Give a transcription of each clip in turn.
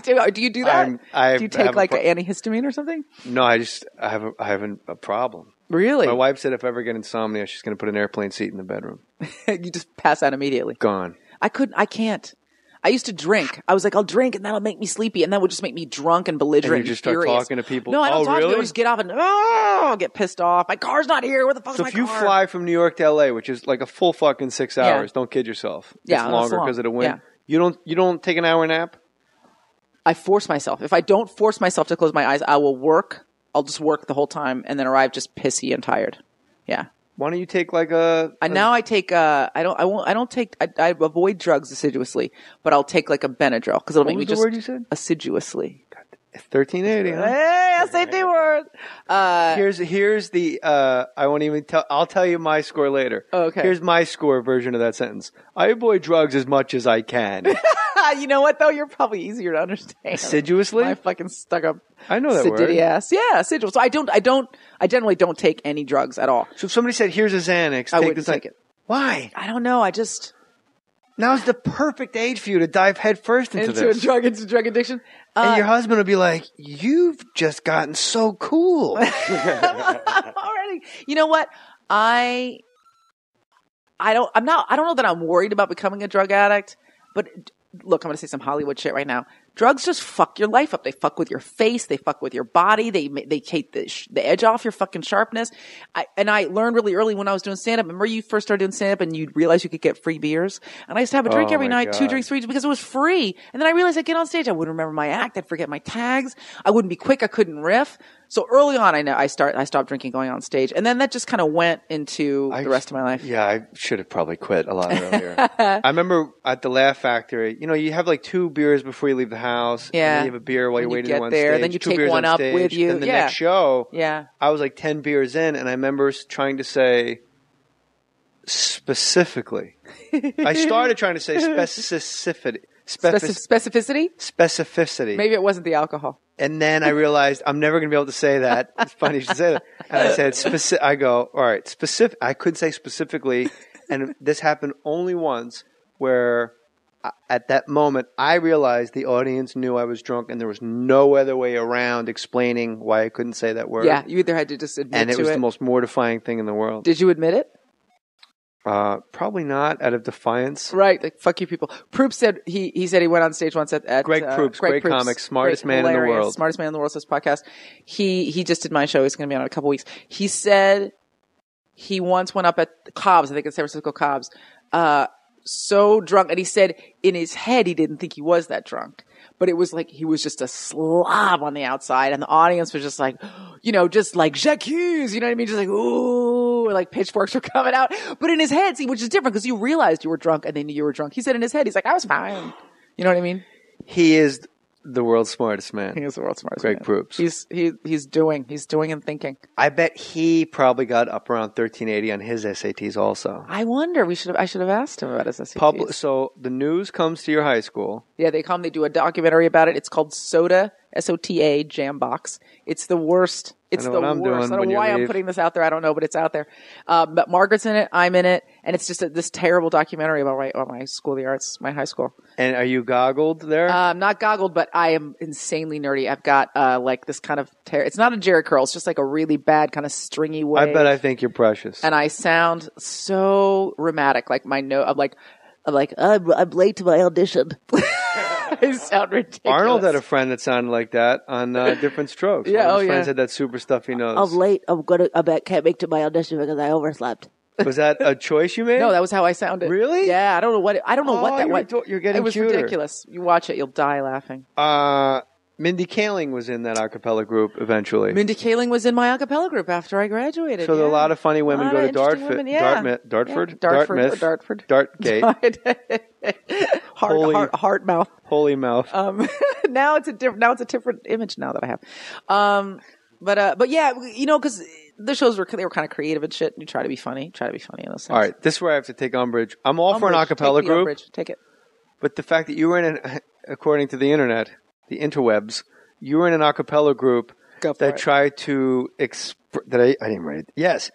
Do you do that? Do you take like an antihistamine or something? No, I have a problem. Really? My wife said if I ever get insomnia, she's going to put an airplane seat in the bedroom. You just pass out immediately. Gone. I can't. I used to drink. I was like, I'll drink and that'll make me sleepy, and that would just make me drunk and belligerent. And you just start talking to people. No, I don't talk really? to people. I just get off and I'll get pissed off. My car's not here. Where the fuck's my car? So if you fly from New York to LA, which is like a full fucking 6 hours, don't kid yourself. It's longer because of the wind. Yeah. You don't take an hour nap? I force myself. If I don't force myself to close my eyes, I will work. I'll just work the whole time and then arrive just pissy and tired. Yeah. Why don't you take like a now I take I avoid drugs assiduously, but I'll take like a Benadryl because it'll make me just word you said? Assiduously. 1380, huh? Hey, SAT word. Here's the I won't even tell. I'll tell you my score later. Okay. Here's my score version of that sentence. I avoid drugs as much as I can. You know what though? You're probably easier to understand. Assiduously? My fucking stuck up. I know that word. Ass. Yeah, assiduous. So I generally don't take any drugs at all. So if somebody said, "Here's a Xanax," I wouldn't take it. Why? I don't know. Now's the perfect age for you to dive headfirst into this. Into drug addiction. And your husband will be like, "You've just gotten so cool." Already. You know what? I don't know that I'm worried about becoming a drug addict, but look, I'm going to say some Hollywood shit right now. Drugs just fuck your life up. They fuck with your face. They fuck with your body. They take the edge off your fucking sharpness. I learned really early when I was doing stand-up. Remember you first started doing stand-up and you realized you could get free beers? And I used to have a drink every night, 2 drinks, 3, because it was free. And then I realized I'd get on stage. I wouldn't remember my act. I'd forget my tags. I wouldn't be quick. I couldn't riff. So early on, I stopped drinking going on stage. And then that just kind of went into the rest of my life. Yeah, I should have probably quit a lot earlier. I remember at the Laugh Factory, you have like 2 beers before you leave the house. Yeah. And then you have a beer while you're waiting on there. stage. Then you 2 take beers one on up stage. with you. Then the next show, I was like 10 beers in, and I remember trying to say specifically. I started trying to say specificity. Specificity? Specificity. Maybe it wasn't the alcohol. And then I realized I'm never going to be able to say that. It's funny you should say that. And I said, I go, all right, specific. I could say specifically. And this happened only once where at that moment I realized the audience knew I was drunk and there was no other way around explaining why I couldn't say that word. Yeah, you either had to just admit and it was the most mortifying thing in the world. Did you admit it? Probably not, out of defiance. Right, like fuck you people. Proop said he said he went on stage once at Greg Proops, great comic, smartest man in the world. Smartest man in the world, says podcast. He just did my show. He's going to be on in a couple weeks. He said he once went up at Cobb's, I think it's San Francisco Cobb's, so drunk, and he said in his head he didn't think he was that drunk. But it was like he was just a slob on the outside, and the audience was just like, just like Jacques, you know what I mean? Just like, ooh, like pitchforks were coming out. But in his head, see, which is different because you realized you were drunk and they knew you were drunk. He said in his head, he's like, I was fine. You know what I mean? He is the world's smartest man. He is the world's smartest man. Greg Proops. He's doing and thinking. I bet he probably got up around 1380 on his SATs also. I wonder. I should have asked him about his SATs. So the news comes to your high school. Yeah, they come. They do a documentary about it. It's called Soda, SOTA Jambox. It's the worst. It's the worst. I don't know why I'm putting this out there. I don't know, but it's out there. But Margaret's in it. I'm in it. And it's just this terrible documentary about my school of the arts, my high school. And are you goggled there? Not goggled, but I am insanely nerdy. I've got like this kind of it's not a Jerry curl. It's just like a really bad kind of stringy wave. I bet I think you're precious. And I sound so rheumatic. Like my note, I'm late to my audition. I sound ridiculous. Arnold had a friend that sounded like that on Different Strokes. Yeah, One of his friends had that super stuffy nose. I'm late. I can't make to my audition because I overslept. Was that a choice you made? No, that was how I sounded. Really? Yeah, I don't know what that was. You're getting cuter. It was ridiculous. You watch it, you'll die laughing. Mindy Kaling was in that a cappella group eventually. Mindy Kaling was in my a cappella group after I graduated. So a lot of funny women go to Dartford. Dartgate. Heart mouth. Holy mouth. Now it's a different image now that I have. But yeah, because the shows were kind of creative and shit. You try to be funny in those things. All right, this is where I have to take umbrage. I'm all for an a cappella group. Take it. But the fact that you were according to the internet, the interwebs, you were in an a cappella group that tried to I didn't write it. Yes,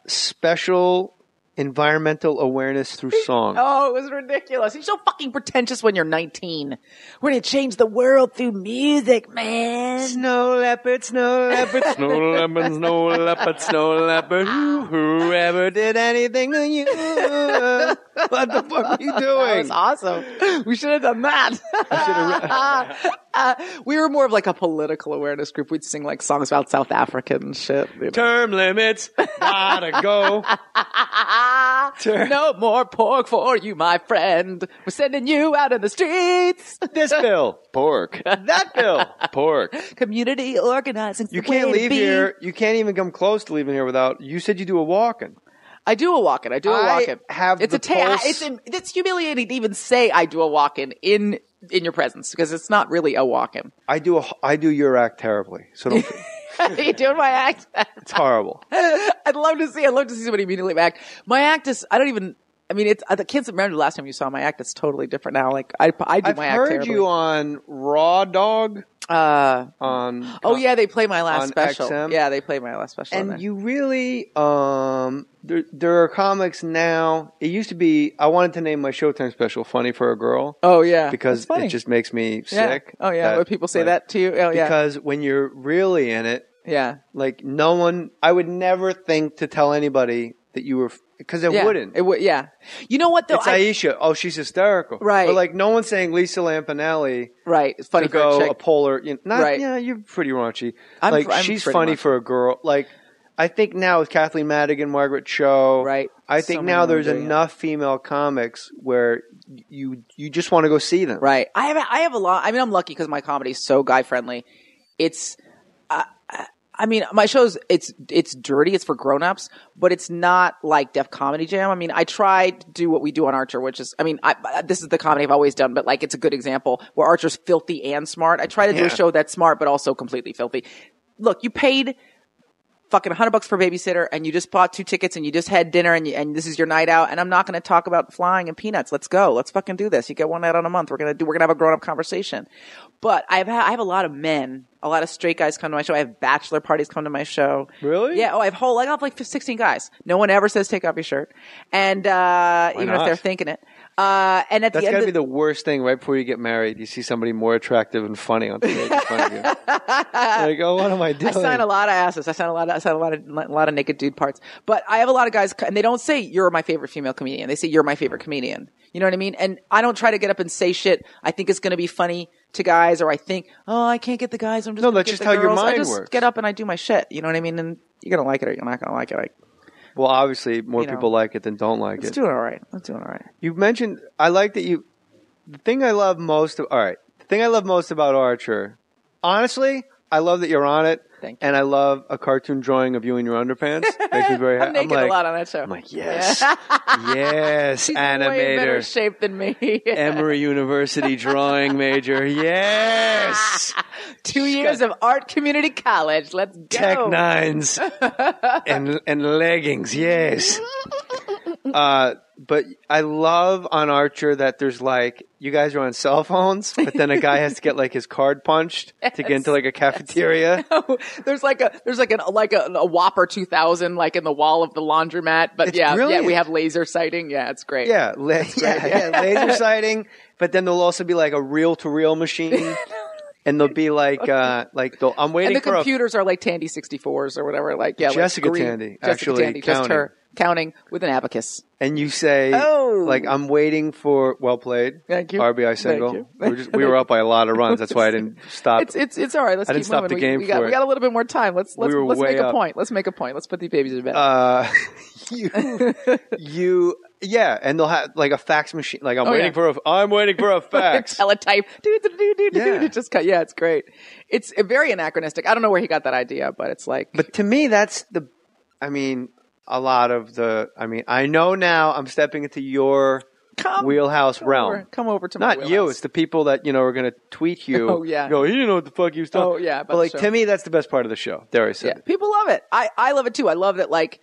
special environmental awareness through song. Oh, it was ridiculous. You're so fucking pretentious when you're 19. We're going to change the world through music, man. Snow leopard, snow leopard, snow leopard, snow leopard, snow leopard. Whoever did anything to you? What the fuck are you doing? That was awesome. We should have done that. We were more of like a political awareness group. We'd sing like songs about South Africa and shit. You know? Term limits, gotta go. No more pork for you, my friend. We're sending you out in the streets. This bill, pork. That bill, pork. Community organizing. You can't leave here. You can't even come close to leaving here without. You said you do a walk-in. I do a walk-in. I have it's the pulse. It's humiliating to even say I do a walk-in in your presence because it's not really a walk-in. I do your act terribly. So don't. You doing my act? It's horrible. I'd love to see somebody immediately act. My act is. I can't remember the last time you saw my act. It's totally different now. Like I do my act terribly. I've heard you on Raw Dog. Yeah, they play my last special. XM. Yeah, they play my last special. And you really, there are comics now. It used to be, I wanted to name my Showtime special "Funny for a Girl." Oh yeah, because it just makes me sick. Oh yeah, when people say that to you. Oh yeah, because when you're really in it, yeah, like no one, I would never think to tell anybody that you were. Because it wouldn't. It would, yeah. You know what, though? It's Aisha. Oh, she's hysterical. Right. But, like, no one's saying Lisa Lampanelli. Right. It's funny to for go a chick. a polar. You know, Right. Yeah, you're pretty raunchy. I'm she's pretty funny much. for a girl. Like, I think now with Kathleen Madigan, Margaret Cho. Right. I think So now many there's women doing enough female comics where you just want to go see them. Right. I have a lot. I mean, I'm lucky because my comedy is so guy friendly. It's, I mean, my show's, it's dirty. It's for grown-ups, but it's not like Def Comedy Jam. I mean, I try to do what we do on Archer, which is, I mean, this is the comedy I've always done, but like, it's a good example where Archer's filthy and smart. I try to do a show that's smart, but also completely filthy. Look, you paid fucking $100 for a babysitter and you just bought 2 tickets and you just had dinner and this is your night out and I'm not going to talk about flying and peanuts. Let's go. Let's fucking do this. You get one night on a month. We're going to have a grown up conversation. But I have a lot of men, a lot of straight guys come to my show. I have bachelor parties come to my show. Really? Yeah. Oh, I have like 16 guys. No one ever says take off your shirt. And, even if they're thinking it. And at That's the end gotta be the worst thing right before you get married. You see somebody more attractive and funny on stage in front of you. Like, oh, what am I doing? I sign a lot of asses. I sign a lot of naked dude parts. But I have a lot of guys, and they don't say you're my favorite female comedian. They say you're my favorite comedian. You know what I mean? And I don't try to get up and say shit I think it's going to be funny to guys, or I think, oh, I can't get the guys. I'm just no. gonna That's get just the how girls. your mind I just works. get up and I do my shit. You know what I mean? And you're gonna like it or you're not gonna like it. Well, obviously, more people like it than don't like It's it. doing all right. It's doing all right. You mentioned, I like that you. The thing I love most about Archer, honestly, I love that you're on it. Thank you. And I love a cartoon drawing of you in your underpants. Makes me very happy. I'm naked a lot on that show. I'm like, yes, yes, She's animator. way better shape than me. Emory University drawing major. Yes. 2 years of art community college. Let's go. Tech Nines and leggings. Yes. But I love on Archer that there's like, you guys are on cell phones, but then a guy has to get like his card punched to get into like a cafeteria. There's like a Whopper 2000 like in the wall of the laundromat. But It's brilliant. we have laser sighting. Yeah, it's great. Yeah, laser sighting. But then there'll also be like a reel-to-reel machine. And they'll be like, I'm waiting and the for computers are like Tandy 64s or whatever. Like, yeah, Jessica like green, Tandy, Jessica actually Tandy, just counting. her counting with an abacus. And you say, like, I'm waiting for, well played. Thank you. RBI single. We were up by a lot of runs. That's why I didn't stop. It's all right. Let's I keep didn't stop moving. the game we for got, it. We got a little bit more time. Let's We were make way a up. point. Let's make a point. Let's put these babies to bed. And they'll have like a fax machine. Like, I'm waiting for a fax. Teletype. Yeah. It just cut. Yeah, it's great. It's very anachronistic. I don't know where he got that idea, but it's like. But to me, that's a lot of I know now I'm stepping into your wheelhouse realm. Come over to my Not wheelhouse. you. It's the people that, are going to tweet you. Oh, yeah. Go, he didn't know what the fuck he was talking. Oh, yeah. But like, to me, that's the best part of the show. There I said Yeah, people love it. I love it too. I love that like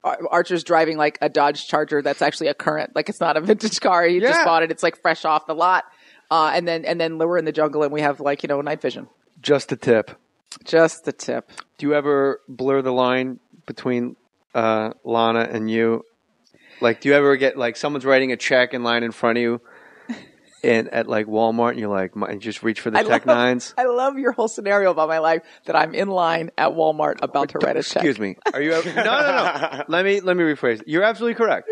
Archer's driving like a Dodge Charger that's actually a current, like it's not a vintage car. He just bought it. It's like fresh off the lot. And then we're in the jungle and we have like, night vision. Just a tip. Just the tip. Do you ever blur the line between Lana and you? Like, do you ever get like someone's writing a check in line in front of you, and at like Walmart, and you're like, and you just reach for the Tech Nines? I love your whole scenario about my life that I'm in line at Walmart about to write a check. Excuse me. Are you ever? No. Let me rephrase. You're absolutely correct.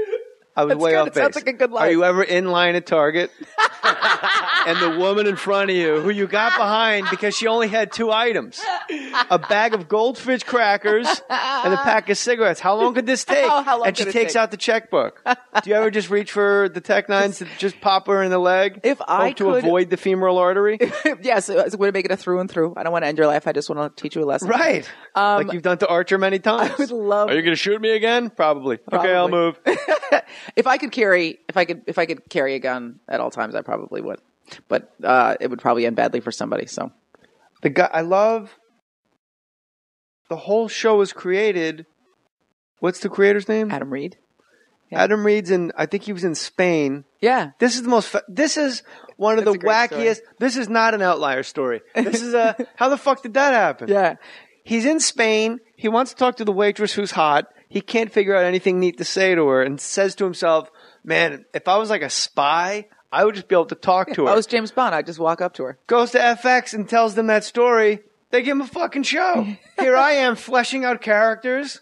I was way off base. Sounds like a good line. Are you ever in line at Target? And the woman in front of you, who you got behind because she only had 2 items, a bag of Goldfish crackers and a pack of cigarettes. How long could this take? How long and she could it takes take? out the checkbook. Do you ever just reach for the Tech Nines to just pop her in the leg? If I to avoid the femoral artery? Yes, it's a way to make it a through and through. I don't want to end your life. I just want to teach you a lesson. Right. Like you've done to Archer many times. I would love. Are you going to shoot me again? Probably. Okay, I'll move. If I could carry a gun at all times, I probably would. But it would probably end badly for somebody. So the guy I love. The whole show was created. What's the creator's name? Adam Reed. Yeah. Adam Reed's in. I think he was in Spain. Yeah. This is the most. This is one of the wackiest. Story. This is not an outlier story. This is a. How the fuck did that happen? Yeah. He's in Spain. He wants to talk to the waitress who's hot. He can't figure out anything neat to say to her, and says to himself, "Man, if I was like a spy, I would just be able to talk to her." If I was James Bond, I'd just walk up to her. Goes to FX and tells them that story. They give him a fucking show. Here I am fleshing out characters.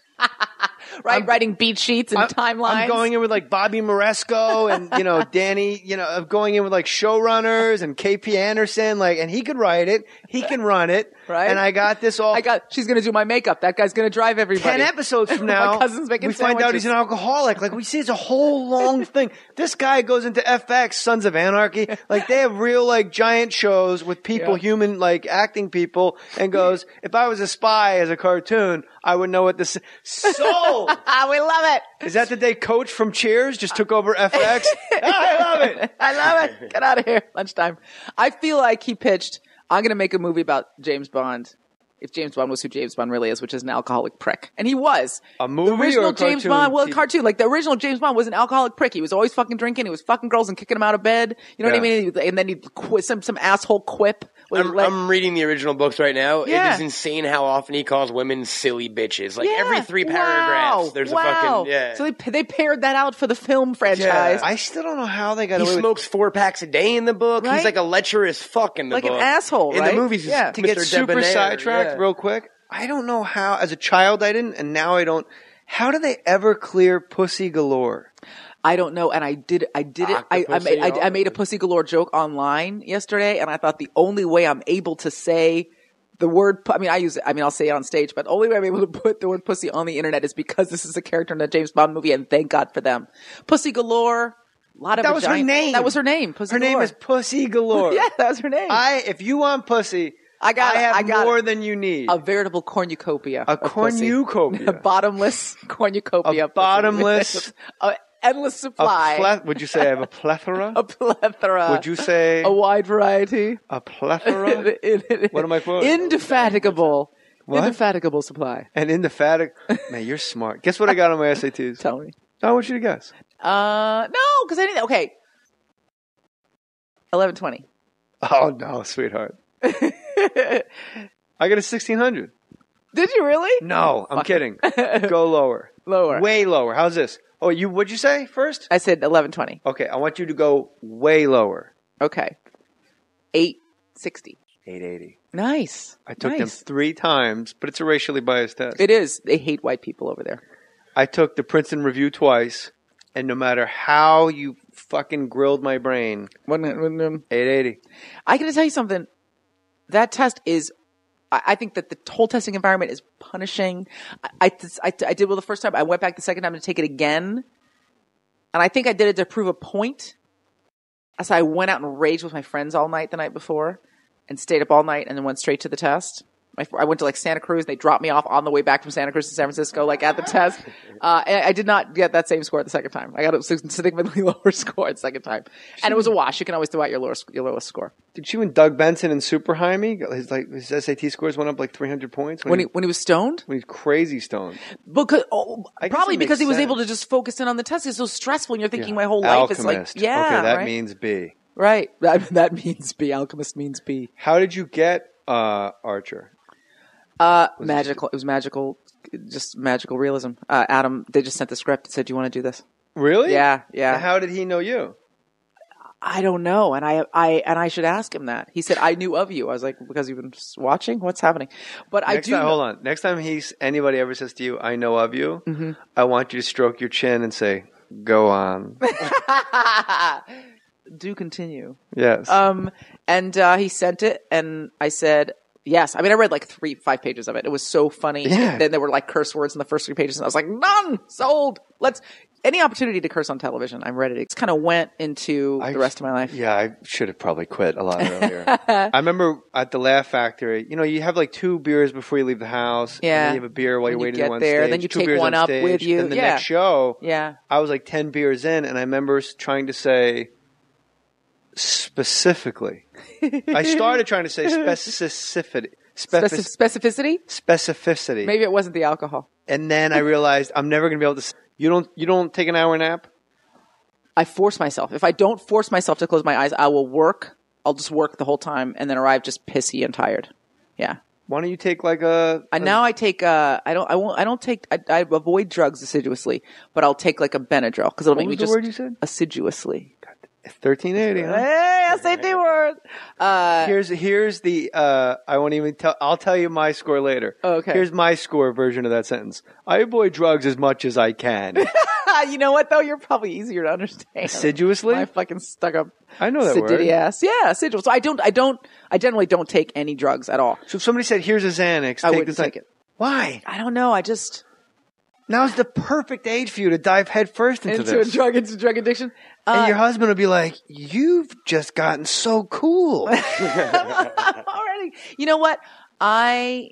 Writing beat sheets and timelines. I'm going in with like Bobby Moresco and, Danny, I'm going in with like showrunners and KP Anderson, and he could write it. He can run it. Right. And I got this all. She's going to do my makeup. That guy's going to drive everybody. 10 episodes from now, my cousin's making we find out he's an alcoholic. Like, we see it's a whole long thing. This guy goes into FX, Sons of Anarchy. Like, they have real, giant shows with people, human, acting people, and goes, if I was a spy as a cartoon, I would know what this. Sold! We love it. Is that the day Coach from Cheers just took over FX? I love it. I love it. Get out of here. Lunchtime. I feel like he pitched, I'm going to make a movie about James Bond. If James Bond was who James Bond really is, which is an alcoholic prick. And he was. A movie the original or a James cartoon? Bond, well, a cartoon. Like, the original James Bond was an alcoholic prick. He was always fucking drinking. He was fucking girls and kicking them out of bed. You know what I mean? And then he'd some asshole quip. I'm reading the original books right now. Yeah. It is insane how often he calls women silly bitches. Every 3 paragraphs, there's a fucking... So they paired that out for the film franchise. I still don't know how they got away He with smokes 4 packs a day in the book. Right? He's like a lecherous fuck in the book. Like an asshole, in right? the movies, Yeah. To get Mr. super Debonair, sidetracked real quick, I don't know how, as a child I didn't, and now I don't. How do they ever clear Pussy Galore? I don't know, and I did it. I made a Pussy Galore joke online yesterday, and I thought the only way I'm able to say the word, I'll say it on stage, but the only way I'm able to put the word pussy on the internet is because this is a character in a James Bond movie, and thank God for them. Pussy Galore, a lot of That was her name. That was her name. Pussy Her Galore. name is Pussy Galore. Yeah, that was her name. If you want pussy, I have more than you need. A veritable cornucopia. A cornucopia. A bottomless cornucopia. A bottomless. Endless supply. Would you say I have a plethora? A plethora. Would you say a wide variety? A plethora? What am I quoting? Indefatigable. What? Indefatigable supply. An indefatigable. Man, you're smart. Guess what I got on my SATs? Tell me. I want you to guess. No, because I didn't. Okay. 1120. Oh no, sweetheart. I got a 1600. Did you really? No, I'm kidding. Go lower. Lower. Way lower. How's this? Oh, what'd you say first? I said 1120. Okay, I want you to go way lower. Okay. 860. 880. Nice. I took them 3 times, but it's a racially biased test. It is. They hate white people over there. I took the Princeton Review twice, and no matter how you fucking grilled my brain, 880. I gotta tell you something. That test is, I think that the whole testing environment is punishing. I did well the first time. I went back the second time to take it again. And I think I did it to prove a point. So I went out and raged with my friends all night the night before and stayed up all night and then went straight to the test. I went to Santa Cruz. They dropped me off on the way back from Santa Cruz to San Francisco, at the test. And I did not get that same score the second time. I got a significantly lower score the second time. And it was a wash. You can always throw out your lowest score. Did you and Doug Benson and Super Jaime, his SAT scores went up 300 points? When he was stoned? When he's crazy stoned. Probably because he was able to just focus in on the test. It's so stressful and you're thinking my whole life is Alchemist. yeah. Okay, that right? means B. Right. That means B. Alchemist means B. How did you get Archer? Magical. It was magical. Just magical realism. Adam, they just sent the script and said, do you want to do this? Really? Yeah, yeah. And how did he know you? I don't know, and I should ask him that. He said I knew of you. I was like, because you've been watching. What's happening? But Hold on. Next time anybody ever says to you, "I know of you," I want you to stroke your chin and say, "Go on." Do continue. Yes. And he sent it, and I said yes. I mean, I read like 5 pages of it. It was so funny. Yeah. Then there were like curse words in the first 3 pages, and I was like, done, sold. Any opportunity to curse on television, I'm ready. It kind of went into the rest of my life. Yeah, I should have probably quit a lot earlier. I remember at the Laugh Factory, you have like 2 beers before you leave the house. Yeah. And then you have a beer while you're waiting on there. stage. Then you 2 take beers one on up stage. with you. Then the next show, I was like 10 beers in, and I remember trying to say specifically. I started trying to say specificity. Specificity. Maybe it wasn't the alcohol. And then I realized I'm never going to be able to. You don't take an hour nap? I force myself. If I don't force myself to close my eyes, I will work. I'll just work the whole time and then arrive just pissy and tired. Yeah. Why don't you take like a? Now I take. I avoid drugs assiduously, but I'll take like a Benadryl because it'll make me just. What was the word you said? Assiduously. 1380. Huh? Hey, SAT word. Here's the. I won't even tell. I'll tell you my score later. Okay. Here's my score version of that sentence. I avoid drugs as much as I can. You know what though? You're probably easier to understand. Assiduously. I fucking stuck up. I know that word. Ass. Yeah, assiduous. So I generally don't take any drugs at all. So if somebody said, "Here's a Xanax," I wouldn't take it. Why? I don't know. Now's the perfect age for you to dive headfirst into this. Into drug addiction. And your husband will be like, "You've just gotten so cool." Already. You know what? Do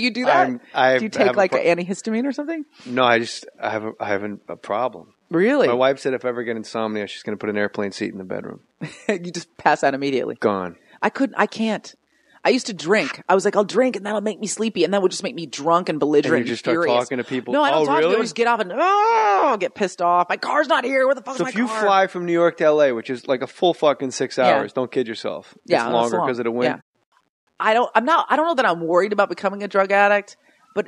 you do that? Do you take like an antihistamine or something? No, I have a problem. Really? My wife said if I ever get insomnia, she's going to put an airplane seat in the bedroom. You just pass out immediately. Gone. I can't. I used to drink. I was like, I'll drink and that'll make me sleepy, and that would just make me drunk and belligerent. And you just start talking to people. No, I don't talk to really? people. I just get off and I'll get pissed off. My car's not here. Where the fuck's my car? So if you fly from New York to LA, which is like a full fucking 6 hours, don't kid yourself. It's longer because of the wind. Yeah. I don't know that I'm worried about becoming a drug addict, but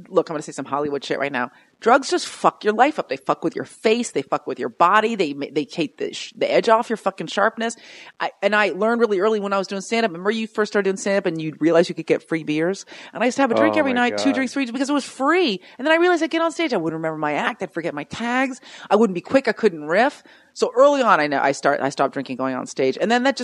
look, I'm going to say some Hollywood shit right now. Drugs just fuck your life up. They fuck with your face. They fuck with your body. They take the edge off your fucking sharpness. I learned really early when I was doing stand-up. Remember you first started doing stand-up and you realized you could get free beers? And I used to have a drink every night, 2 drinks, 3, because it was free. And then I realized I'd get on stage. I wouldn't remember my act. I'd forget my tags. I wouldn't be quick. I couldn't riff. So early on, I stopped drinking going on stage. And then that just